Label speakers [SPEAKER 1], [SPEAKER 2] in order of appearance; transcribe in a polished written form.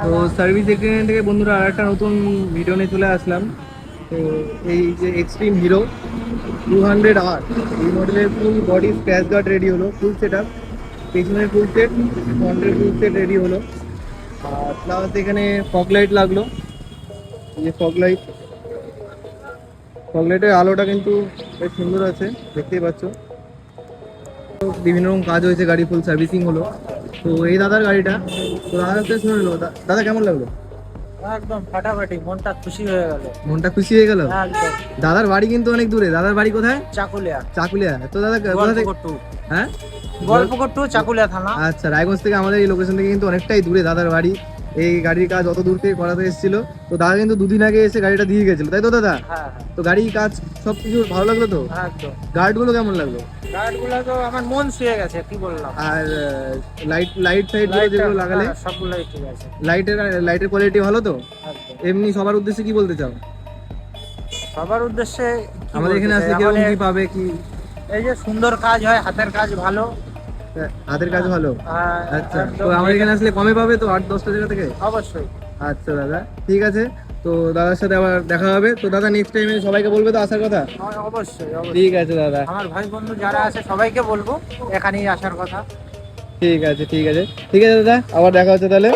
[SPEAKER 1] তো সার্ভিস এখান থেকে বন্ধুরা আর একটা নতুন ভিডিও নিয়ে চলে আসলাম। তো এই যে এক্সট্রিম হিরো 200R, এই মডেলের full body scratch guard ready হলো, ফুল সেট আপ, পেছনের ফুল সেট, ফ্রন্টের ফুল সেট রেডি হলো। আর প্লাস এখানে ফগ লাইট লাগলো, এই যে ফগ লাইটের আলোটা কিন্তু বেশ সুন্দর আছে, দেখতেই পাচ্ছ। তো বিভিন্ন রকম কাজ হয়েছে, গাড়ি ফুল সার্ভিসিং হলো। তো এই দাদার গাড়িটা, তো দাদার কাছে শুনে নিলো, দাদা কেমন লাগলো?
[SPEAKER 2] একদম ফাটাফাটি, মনটা খুশি হয়ে গেল।
[SPEAKER 1] মনটা খুশি হয়ে গেল।
[SPEAKER 2] একদম।
[SPEAKER 1] দাদার বাড়ি কিন্তু অনেক দূরে, দাদার বাড়ি কোথায়?
[SPEAKER 2] চাকুলিয়া।
[SPEAKER 1] চাকুলিয়া। তো দাদা কোথা থেকে?
[SPEAKER 2] গল্পকট্টু।
[SPEAKER 1] হ্যাঁ,
[SPEAKER 2] গল্পকট্টু, চাকুলিয়া থানা।
[SPEAKER 1] আচ্ছা, রায়গঞ্জ থেকে আমাদের এই লোকেশন থেকে কিন্তু অনেকটাই দূরে দাদার বাড়ি। এই গাড়ির কাজ অত দূর থেকে করাতে এসেছিল। তো দাদা কিন্তু দুদিন আগে এসে গাড়িটা দিয়ে গেছিল, তাই তো দাদা?
[SPEAKER 2] হ্যাঁ
[SPEAKER 1] তো গাড়ির কাজ সব কিছু ভালো লাগলো তো?
[SPEAKER 2] হ্যাঁ, একদম।
[SPEAKER 1] গার্ডগুলো কেমন লাগলো?
[SPEAKER 2] গার্ডগুলো তো আমার মন ছুঁয়ে গেছে, কি বললাম।
[SPEAKER 1] আর লাইট সাইড যেগুলো লাগালে,
[SPEAKER 2] সবগুলোই ঠিক আছে।
[SPEAKER 1] লাইটের কোয়ালিটি ভালো তো?
[SPEAKER 2] একদম।
[SPEAKER 1] এমনি সবার উদ্দেশ্যে কি বলতে চাও?
[SPEAKER 2] সবার উদ্দেশ্যে কি
[SPEAKER 1] আমাদের এখানে
[SPEAKER 2] বলতে
[SPEAKER 1] আসলে
[SPEAKER 2] চাই,
[SPEAKER 1] কেউ
[SPEAKER 2] আমাদের
[SPEAKER 1] কি পাবে কি?
[SPEAKER 2] এই যে সুন্দর কাজ হয়, হাতের কাজ ভালো।
[SPEAKER 1] হাতের কাজ ভালো। আচ্ছা, তো
[SPEAKER 2] একদম।
[SPEAKER 1] আমাদের এখানে আসলে কমে পাবে তো 8-10টা জায়গা থেকে?
[SPEAKER 2] অবশ্যই।
[SPEAKER 1] আচ্ছা দাদা, ঠিক আছে। তো দাদার সাথে আবার দেখা হবে। তো দাদা নেক্সট টাইমে সবাইকে বলবে তো আসার কথা?
[SPEAKER 2] অবশ্যই অবশ্যই।
[SPEAKER 1] ঠিক আছে দাদা,
[SPEAKER 2] আমার ভাই বন্ধু যারা আছে সবাইকে বলবো এখানেই আসার কথা।
[SPEAKER 1] ঠিক আছে, ঠিক আছে, ঠিক আছে দাদা, আবার দেখা হচ্ছে তাহলে।